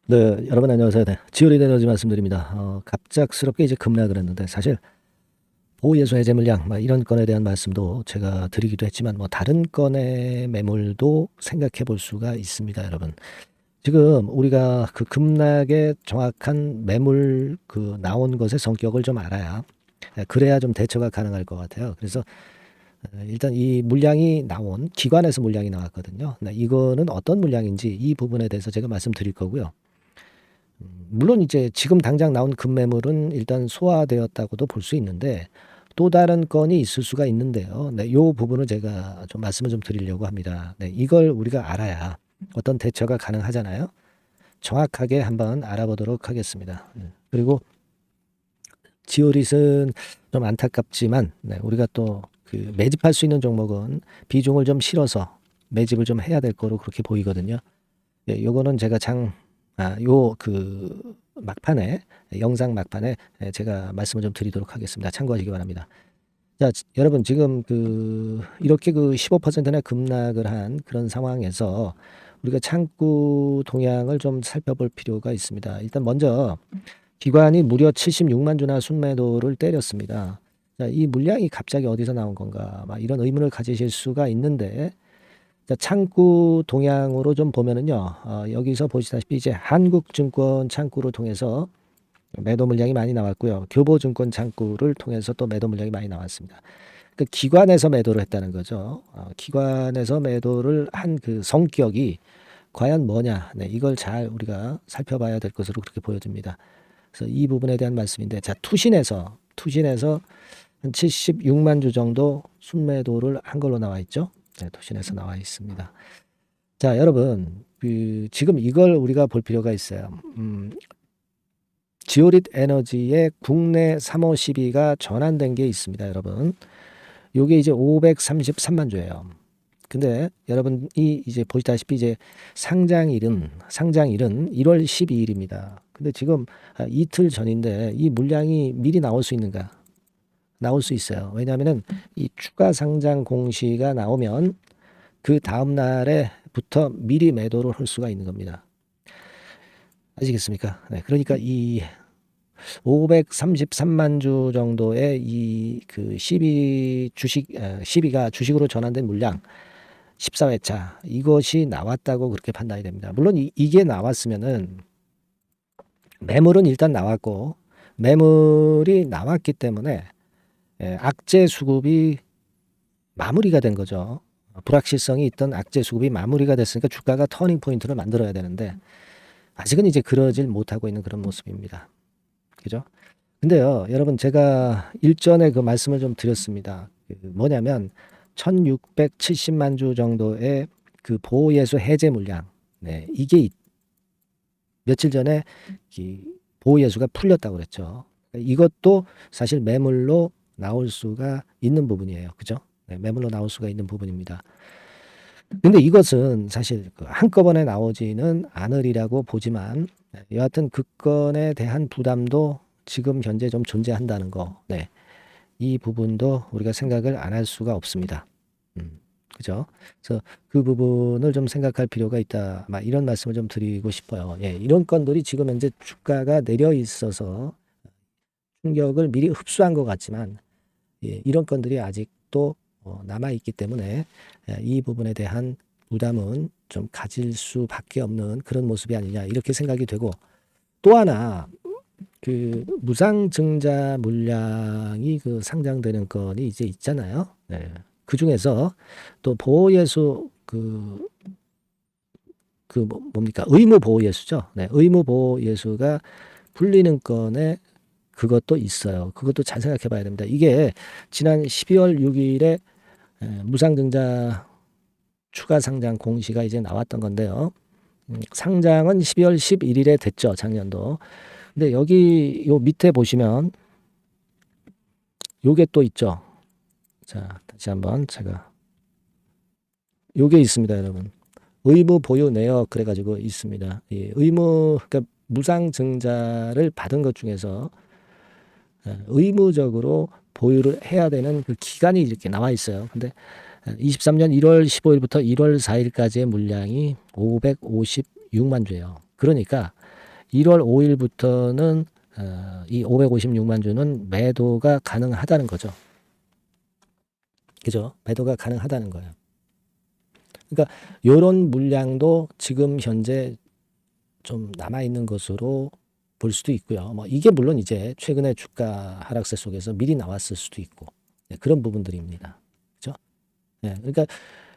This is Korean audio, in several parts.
네, 여러분 안녕하세요. 네, 지오리 에너지 말씀드립니다. 갑작스럽게 이제 급락을 했는데 사실 보호예수 해제 물량 이런 건에 대한 말씀도 제가 드리기도 했지만 다른 건의 매물도 생각해 볼 수가 있습니다, 여러분. 지금 우리가 그 급락의 정확한 매물 나온 것의 성격을 좀 알아야 그래야 좀 대처가 가능할 것 같아요. 그래서 일단 이 물량이 나온 기관에서 물량이 나왔거든요. 네, 이거는 어떤 물량인지 이 부분에 대해서 제가 말씀드릴 거고요. 물론 이제 지금 당장 나온 급매물은 일단 소화되었다고도 볼 수 있는데 또 다른 건이 있을 수가 있는데요. 네, 요 부분을 제가 좀 말씀을 좀 드리려고 합니다. 네, 이걸 우리가 알아야 어떤 대처가 가능하잖아요. 정확하게 한번 알아보도록 하겠습니다. 그리고 지오릿은 좀 안타깝지만 우리가 또 그 매집할 수 있는 종목은 비중을 좀 실어서 매집을 좀 해야 될 거로 그렇게 보이거든요. 예, 요거는 제가 요 막판에, 영상 막판에 제가 말씀을 좀 드리도록 하겠습니다. 참고하시기 바랍니다. 자, 여러분 지금 이렇게 15%나 급락을 한 그런 상황에서 우리가 창구 동향을 좀 살펴볼 필요가 있습니다. 일단 먼저 기관이 무려 76만 주나 순매도를 때렸습니다. 자, 이 물량이 갑자기 어디서 나온 건가? 이런 의문을 가지실 수가 있는데, 자, 창구 동향으로 좀 보면은요, 여기서 보시다시피 이제 한국증권 창구를 통해서 매도 물량이 많이 나왔고요. 교보증권 창구를 통해서 또 매도 물량이 많이 나왔습니다. 그 기관에서 매도를 했다는 거죠. 기관에서 매도를 한 그 성격이 과연 뭐냐? 네, 이걸 잘 우리가 살펴봐야 될 것으로 그렇게 보여집니다. 그래서 이 부분에 대한 말씀인데, 자, 투신에서 한 76만 주 정도 순매도를 한 걸로 나와 있죠. 네, 투신에서 나와 있습니다. 자, 여러분, 지금 이걸 우리가 볼 필요가 있어요. 지오릿 에너지의 국내 3호 12가 전환된 게 있습니다, 여러분. 요게 이제 533만 주예요. 근데 여러분이 이제 보시다시피 이제 상장일은 1월 12일입니다. 근데 지금 이틀 전인데 이 물량이 미리 나올 수 있는가? 나올 수 있어요. 왜냐하면은 이 추가 상장 공시가 나오면 그 다음 날에부터 미리 매도를 할 수가 있는 겁니다. 아시겠습니까? 네, 그러니까 이 533만 주 정도의 이 12가 주식으로 전환된 물량 14회차 이것이 나왔다고 그렇게 판단이 됩니다. 물론 이게 나왔으면은 매물은 일단 나왔고 매물이 나왔기 때문에 악재 수급이 마무리가 된 거죠. 불확실성이 있던 악재 수급이 마무리가 됐으니까 주가가 터닝 포인트를 만들어야 되는데 아직은 이제 그러질 못하고 있는 그런 모습입니다. 그죠? 근데요, 여러분 제가 일전에 그 말씀을 좀 드렸습니다. 뭐냐면 1670만 주 정도의 그 보호예수 해제 물량. 네, 이게 며칠 전에 보호예수가 풀렸다고 그랬죠. 이것도 사실 매물로 나올 수가 있는 부분이에요. 그죠? 네, 매물로 나올 수가 있는 부분입니다. 근데 이것은 사실 한꺼번에 나오지는 않으리라고 보지만 여하튼 그 건에 대한 부담도 지금 현재 좀 존재한다는 거. 네. 이 부분도 우리가 생각을 안 할 수가 없습니다. 그죠? 그래서 그 부분을 좀 생각할 필요가 있다. 이런 말씀을 좀 드리고 싶어요. 예, 이런 건들이 지금 현재 주가가 내려 있어서 충격을 미리 흡수한 것 같지만, 예, 이런 건들이 아직도 남아 있기 때문에 이 부분에 대한 부담은 좀 가질 수밖에 없는 그런 모습이 아니냐 이렇게 생각이 되고 또 하나 무상증자 물량이 상장되는 건이 이제 있잖아요. 네. 그 중에서 또 보호예수 뭡니까? 의무보호예수죠. 네. 의무보호예수가 풀리는 건에 그것도 있어요. 그것도 잘 생각해 봐야 됩니다. 이게 지난 12월 6일에 무상증자 추가 상장 공시가 이제 나왔던 건데요. 상장은 12월 11일에 됐죠. 작년도. 근데 여기 요 밑에 보시면 요게 또 있죠. 자, 다시 한번 제가 요게 있습니다, 여러분. 의무 보유 내역 그래가지고 있습니다. 예, 그러니까 무상증자를 받은 것 중에서 의무적으로 보유를 해야 되는 그 기간이 이렇게 나와 있어요. 근데 23년 1월 15일부터 1월 4일까지의 물량이 556만 주예요. 그러니까 1월 5일부터는 이 556만 주는 매도가 가능하다는 거죠. 그죠? 매도가 가능하다는 거예요. 그러니까 이런 물량도 지금 현재 좀 남아있는 것으로 볼 수도 있고요. 뭐 이게 물론 이제 최근에 주가 하락세 속에서 미리 나왔을 수도 있고, 네, 그런 부분들입니다. 그죠? 네, 그러니까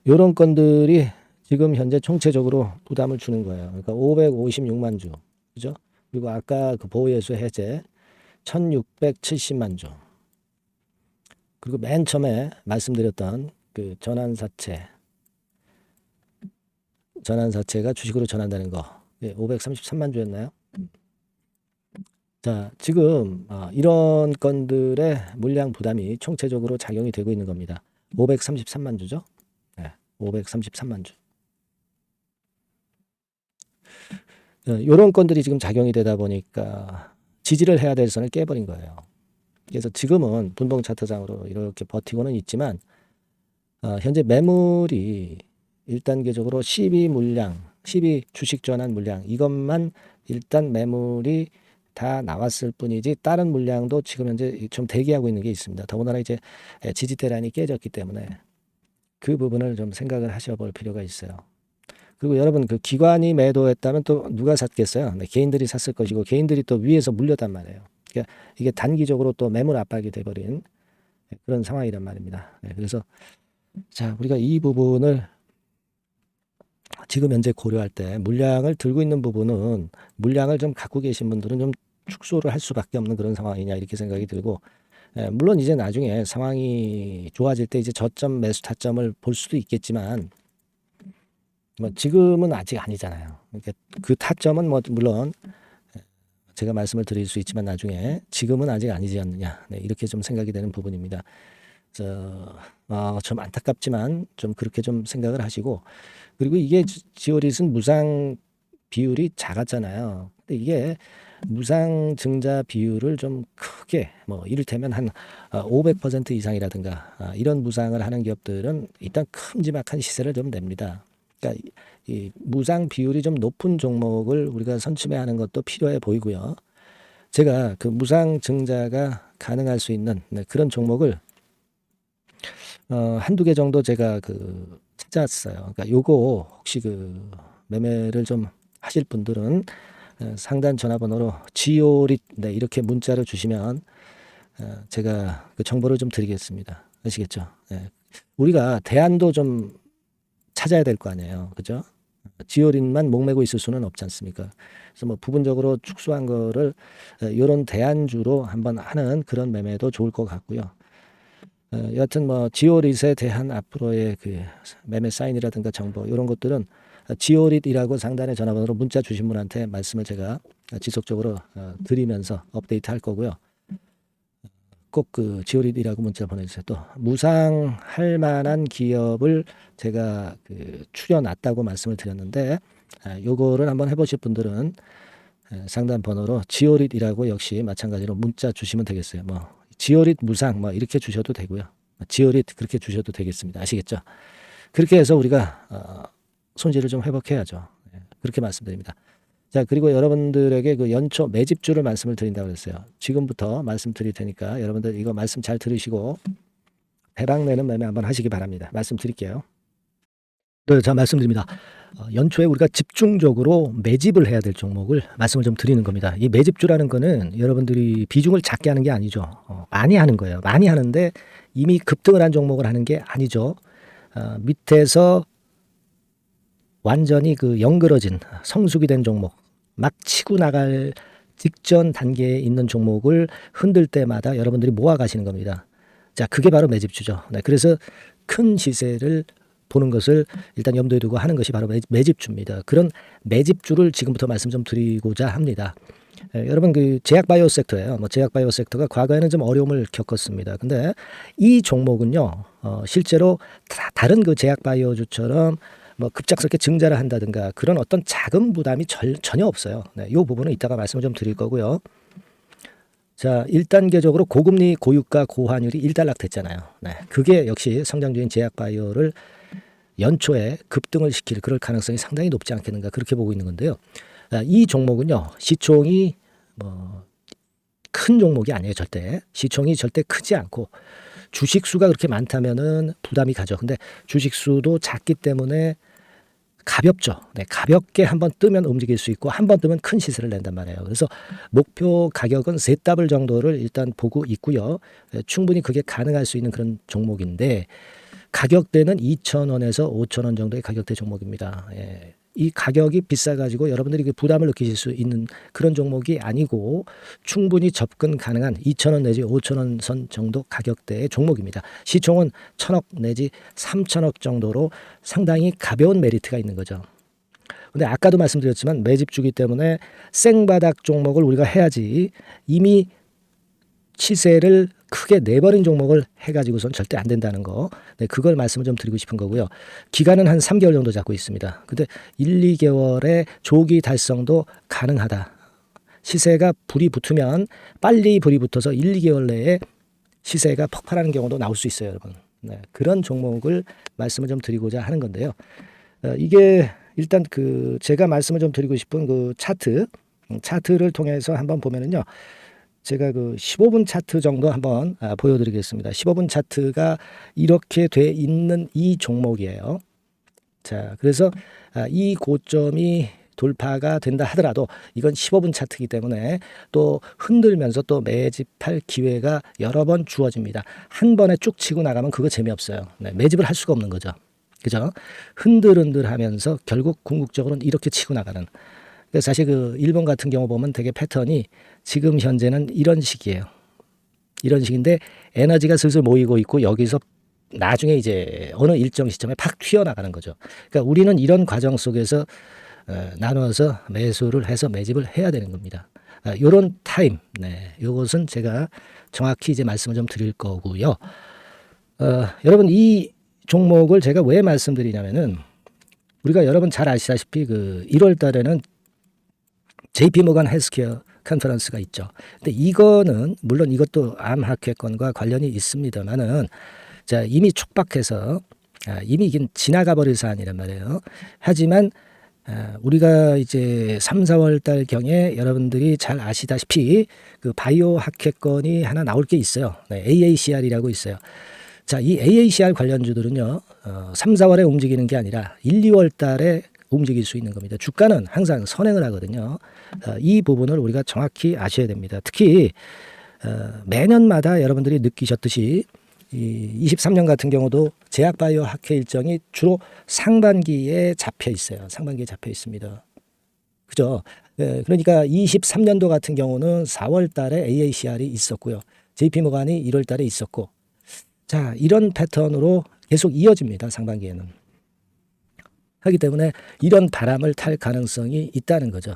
이런 건들이 지금 현재 총체적으로 부담을 주는 거예요. 그러니까 556만 주, 그죠? 그리고 아까 그 보호예수 해제 1670만 주. 그리고 맨 처음에 말씀드렸던 그 전환사채가 주식으로 전환되는 거. 533만 주였나요? 자, 지금 이런 건들의 물량 부담이 총체적으로 작용이 되고 있는 겁니다. 533만 주죠? 네, 533만 주. 이런 건들이 지금 작용이 되다 보니까 지지를 해야 될 선을 깨버린 거예요. 그래서 지금은 분봉 차트상으로 이렇게 버티고는 있지만 현재 매물이 1단계적으로 12 주식 전환 물량 이것만 일단 매물이 다 나왔을 뿐이지 다른 물량도 지금 현재 좀 대기하고 있는 게 있습니다. 더군다나 이제 지지대 라인이 깨졌기 때문에 그 부분을 좀 생각을 하셔볼 필요가 있어요. 그리고 여러분 그 기관이 매도했다면 또 누가 샀겠어요? 네, 개인들이 샀을 것이고 개인들이 또 위에서 물렸단 말이에요. 그러니까 이게 단기적으로 또 매물 압박이 돼버린 그런 상황이란 말입니다. 네, 그래서 자 우리가 이 부분을 지금 현재 고려할 때 물량을 들고 있는 부분은 물량을 좀 갖고 계신 분들은 좀 축소를 할 수밖에 없는 그런 상황이냐 이렇게 생각이 들고 물론 이제 나중에 상황이 좋아질 때 이제 저점 매수 타점을 볼 수도 있겠지만 뭐 지금은 아직 아니잖아요. 그러니까 그 타점은 뭐 물론 제가 말씀을 드릴 수 있지만 나중에 지금은 아직 아니지 않느냐 네, 이렇게 좀 생각이 되는 부분입니다. 좀 안타깝지만 좀 그렇게 좀 생각을 하시고 그리고 이게 지오릿은 무상 비율이 작았잖아요. 근데 이게 무상 증자 비율을 좀 크게 뭐 이를테면 한 500% 이상이라든가 이런 무상을 하는 기업들은 일단 큼지막한 시세를 좀 냅니다. 그러니까 이 무상 비율이 좀 높은 종목을 우리가 선침해하는 것도 필요해 보이고요. 제가 그 무상 증자가 가능할 수 있는 그런 종목을 한두 개 정도 제가 그 찾았어요. 그러니까 요거 혹시 그 매매를 좀 하실 분들은 상단 전화번호로 지오릿 네, 이렇게 문자를 주시면 제가 그 정보를 좀 드리겠습니다. 아시겠죠? 네. 우리가 대안도 좀 찾아야 될 거 아니에요. 그죠? 지오릿만 목매고 있을 수는 없지 않습니까? 그래서 뭐 부분적으로 축소한 거를 이런 대안주로 한번 하는 그런 매매도 좋을 것 같고요. 여하튼 뭐 지오릿에 대한 앞으로의 그 매매 사인이라든가 정보 이런 것들은 지오릿이라고 상단의 전화번호로 문자 주신 분한테 말씀을 제가 지속적으로 드리면서 업데이트 할 거고요. 꼭 그 지오릿이라고 문자 보내주세요. 또 무상할 만한 기업을 제가 그 추려놨다고 말씀을 드렸는데 요거를 한번 해보실 분들은 상단 번호로 지오릿이라고 역시 마찬가지로 문자 주시면 되겠어요. 뭐 지오릿 무상 뭐 이렇게 주셔도 되고요. 지오릿 그렇게 주셔도 되겠습니다. 아시겠죠? 그렇게 해서 우리가 손실을 좀 회복해야죠. 그렇게 말씀드립니다. 자, 그리고 여러분들에게 그 연초 매집주를 말씀을 드린다고 그랬어요. 지금부터 말씀드릴 테니까 여러분들 이거 말씀 잘 들으시고 대박 내는 매매 한번 하시기 바랍니다. 말씀드릴게요. 네, 자, 말씀드립니다. 연초에 우리가 집중적으로 매집을 해야 될 종목을 말씀을 좀 드리는 겁니다. 이 매집주라는 거는 여러분들이 비중을 작게 하는 게 아니죠. 많이 하는 거예요. 많이 하는데 이미 급등을 한 종목을 하는 게 아니죠. 밑에서 완전히 그 영그러진 성숙이 된 종목, 막 치고 나갈 직전 단계에 있는 종목을 흔들 때마다 여러분들이 모아 가시는 겁니다. 자, 그게 바로 매집주죠. 네, 그래서 큰 시세를 보는 것을 일단 염두에 두고 하는 것이 바로 매집주입니다. 그런 매집주를 지금부터 말씀 좀 드리고자 합니다. 여러분 그 제약바이오 섹터예요. 뭐 제약바이오 섹터가 과거에는 좀 어려움을 겪었습니다. 근데 이 종목은요, 실제로 다른 그 제약바이오주처럼 뭐 급작스럽게 증자를 한다든가 그런 어떤 자금 부담이 전혀 없어요. 네, 이 부분은 이따가 말씀을 좀 드릴 거고요. 자, 1단계적으로 고금리, 고유가, 고환율이 일단락됐잖아요. 네, 그게 역시 성장주인 제약바이오를 연초에 급등을 시킬 그럴 가능성이 상당히 높지 않겠는가 그렇게 보고 있는 건데요. 이 종목은요, 시총이 뭐 큰 종목이 아니에요, 절대. 시총이 절대 크지 않고 주식 수가 그렇게 많다면은 부담이 가죠. 근데 주식 수도 작기 때문에 가볍죠. 네, 가볍게 한번 뜨면 움직일 수 있고 한 번 뜨면 큰 시세를 낸단 말이에요. 그래서 목표 가격은 세 더블 정도를 일단 보고 있고요. 충분히 그게 가능할 수 있는 그런 종목인데 가격대는 2,000원에서 5,000원 정도의 가격대 종목입니다. 예. 이 가격이 비싸가지고 여러분들이 그 부담을 느끼실 수 있는 그런 종목이 아니고 충분히 접근 가능한 2,000원 내지 5,000원 선 정도 가격대의 종목입니다. 시총은 1,000억 내지 3,000억 정도로 상당히 가벼운 메리트가 있는 거죠. 근데 아까도 말씀드렸지만 매집주기 때문에 생바닥 종목을 우리가 해야지 이미 시세를 크게 내버린 종목을 해가지고선 절대 안 된다는 거. 네, 그걸 말씀을 좀 드리고 싶은 거고요. 기간은 한 3개월 정도 잡고 있습니다. 근데 1, 2개월의 조기 달성도 가능하다. 시세가 불이 붙으면 빨리 불이 붙어서 1, 2개월 내에 시세가 폭발하는 경우도 나올 수 있어요, 여러분. 네, 그런 종목을 말씀을 좀 드리고자 하는 건데요. 이게 일단 그 제가 말씀을 좀 드리고 싶은 그 차트를 통해서 한번 보면은요. 제가 그 15분 차트 정도 한번 보여드리겠습니다. 15분 차트가 이렇게 돼 있는 이 종목이에요. 자, 그래서 이 고점이 돌파가 된다 하더라도 이건 15분 차트이기 때문에 또 흔들면서 또 매집할 기회가 여러 번 주어집니다. 한 번에 쭉 치고 나가면 그거 재미없어요. 네, 매집을 할 수가 없는 거죠. 그죠? 흔들흔들하면서 결국 궁극적으로는 이렇게 치고 나가는. 사실 그 일본 같은 경우 보면 되게 패턴이 지금 현재는 이런 식이에요. 이런 식인데 에너지가 슬슬 모이고 있고 여기서 나중에 이제 어느 일정 시점에 팍 튀어나가는 거죠. 그러니까 우리는 이런 과정 속에서 나눠서 매수를 해서 매집을 해야 되는 겁니다. 요런 타임, 네, 요것은 제가 정확히 이제 말씀을 좀 드릴 거고요. 여러분 이 종목을 제가 왜 말씀드리냐면은 우리가 여러분 잘 아시다시피 그 1월 달에는 JP 모간 헬스케어 컨퍼런스가 있죠. 근데 이거는 물론 이것도 암 학회권과 관련이 있습니다만은 자 이미 촉박해서 이미 이게 지나가 버릴 사안이란 말이에요. 하지만 우리가 이제 3, 4월 달 경에 여러분들이 잘 아시다시피 그 바이오 학회권이 하나 나올 게 있어요. 네, AACR이라고 있어요. 자, 이 AACR 관련주들은요, 3, 4월에 움직이는 게 아니라 1, 2월 달에 움직일 수 있는 겁니다. 주가는 항상 선행을 하거든요. 이 부분을 우리가 정확히 아셔야 됩니다. 특히 매년마다 여러분들이 느끼셨듯이 이 23년 같은 경우도 제약바이오 학회 일정이 주로 상반기에 잡혀 있어요. 상반기에 잡혀 있습니다. 그죠? 그러니까 23년도 같은 경우는 4월 달에 AACR이 있었고요. JP모간이 1월 달에 있었고 자, 이런 패턴으로 계속 이어집니다. 상반기에는. 하기 때문에 이런 바람을 탈 가능성이 있다는 거죠.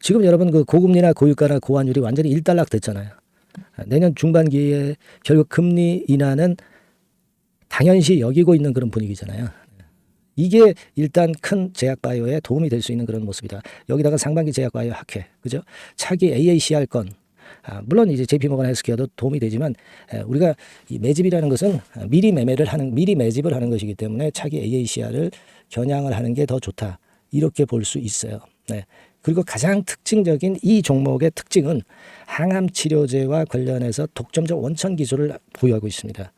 지금 여러분 그 고금리나 고유가나 고환율이 완전히 일단락 됐잖아요. 내년 중반기에 결국 금리 인하는 당연시 여기고 있는 그런 분위기잖아요. 이게 일단 큰 제약바이오에 도움이 될 수 있는 그런 모습이다. 여기다가 상반기 제약바이오 학회, 그죠? 차기 AACR 건, 물론 이제 JP모간 헬스케어도 도움이 되지만 우리가 이 매집이라는 것은 미리 매집을 하는 것이기 때문에 차기 AACR을 겨냥을 하는 게 더 좋다. 이렇게 볼 수 있어요. 네. 그리고 가장 특징적인 이 종목의 특징은 항암 치료제와 관련해서 독점적 원천 기술을 보유하고 있습니다.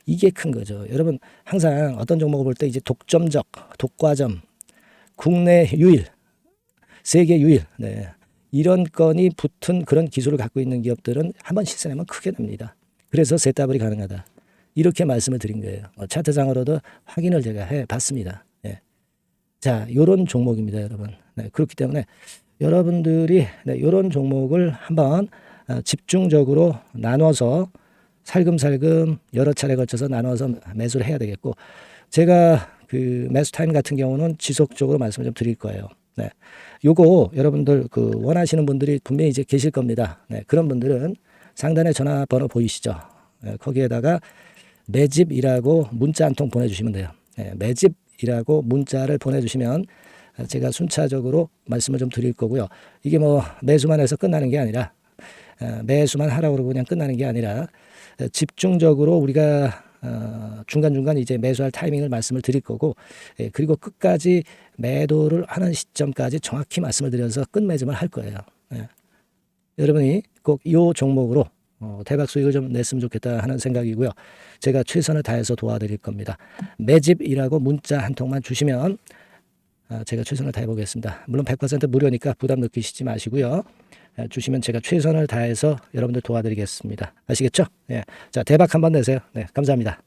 이게 큰 거죠. 여러분 항상 어떤 종목을 볼 때 이제 독점적, 독과점, 국내 유일, 세계 유일, 네. 이런 건이 붙은 그런 기술을 갖고 있는 기업들은 한번 시세내면 크게 납니다. 그래서 세더블이 가능하다. 이렇게 말씀을 드린 거예요. 차트상으로도 확인을 제가 해봤습니다. 네. 자, 요런 종목입니다, 여러분. 네, 그렇기 때문에 여러분들이 이런 종목을 한번 집중적으로 나눠서 살금살금 여러 차례 걸쳐서 나눠서 매수를 해야 되겠고 제가 그 매수 타임 같은 경우는 지속적으로 말씀을 좀 드릴 거예요. 네. 요거 여러분들 그 원하시는 분들이 분명히 이제 계실 겁니다. 네. 그런 분들은 상단에 전화번호 보이시죠? 네. 거기에다가 매집이라고 문자 한 통 보내주시면 돼요. 네. 매집이라고 문자를 보내주시면 제가 순차적으로 말씀을 좀 드릴 거고요. 이게 뭐 매수만 해서 끝나는 게 아니라 매수만 하라고 그러고 그냥 끝나는 게 아니라 집중적으로 우리가 중간중간 이제 매수할 타이밍을 말씀을 드릴 거고, 예, 그리고 끝까지 매도를 하는 시점까지 정확히 말씀을 드려서 끝매짐을 할 거예요. 예. 여러분이 꼭 이 종목으로 대박 수익을 좀 냈으면 좋겠다 하는 생각이고요. 제가 최선을 다해서 도와드릴 겁니다. 매집이라고 문자 한 통만 주시면 제가 최선을 다해 보겠습니다. 물론 100% 무료니까 부담 느끼시지 마시고요. 주시면 제가 최선을 다해서 여러분들 도와드리겠습니다. 아시겠죠? 예. 자, 대박 한번 내세요. 네, 감사합니다.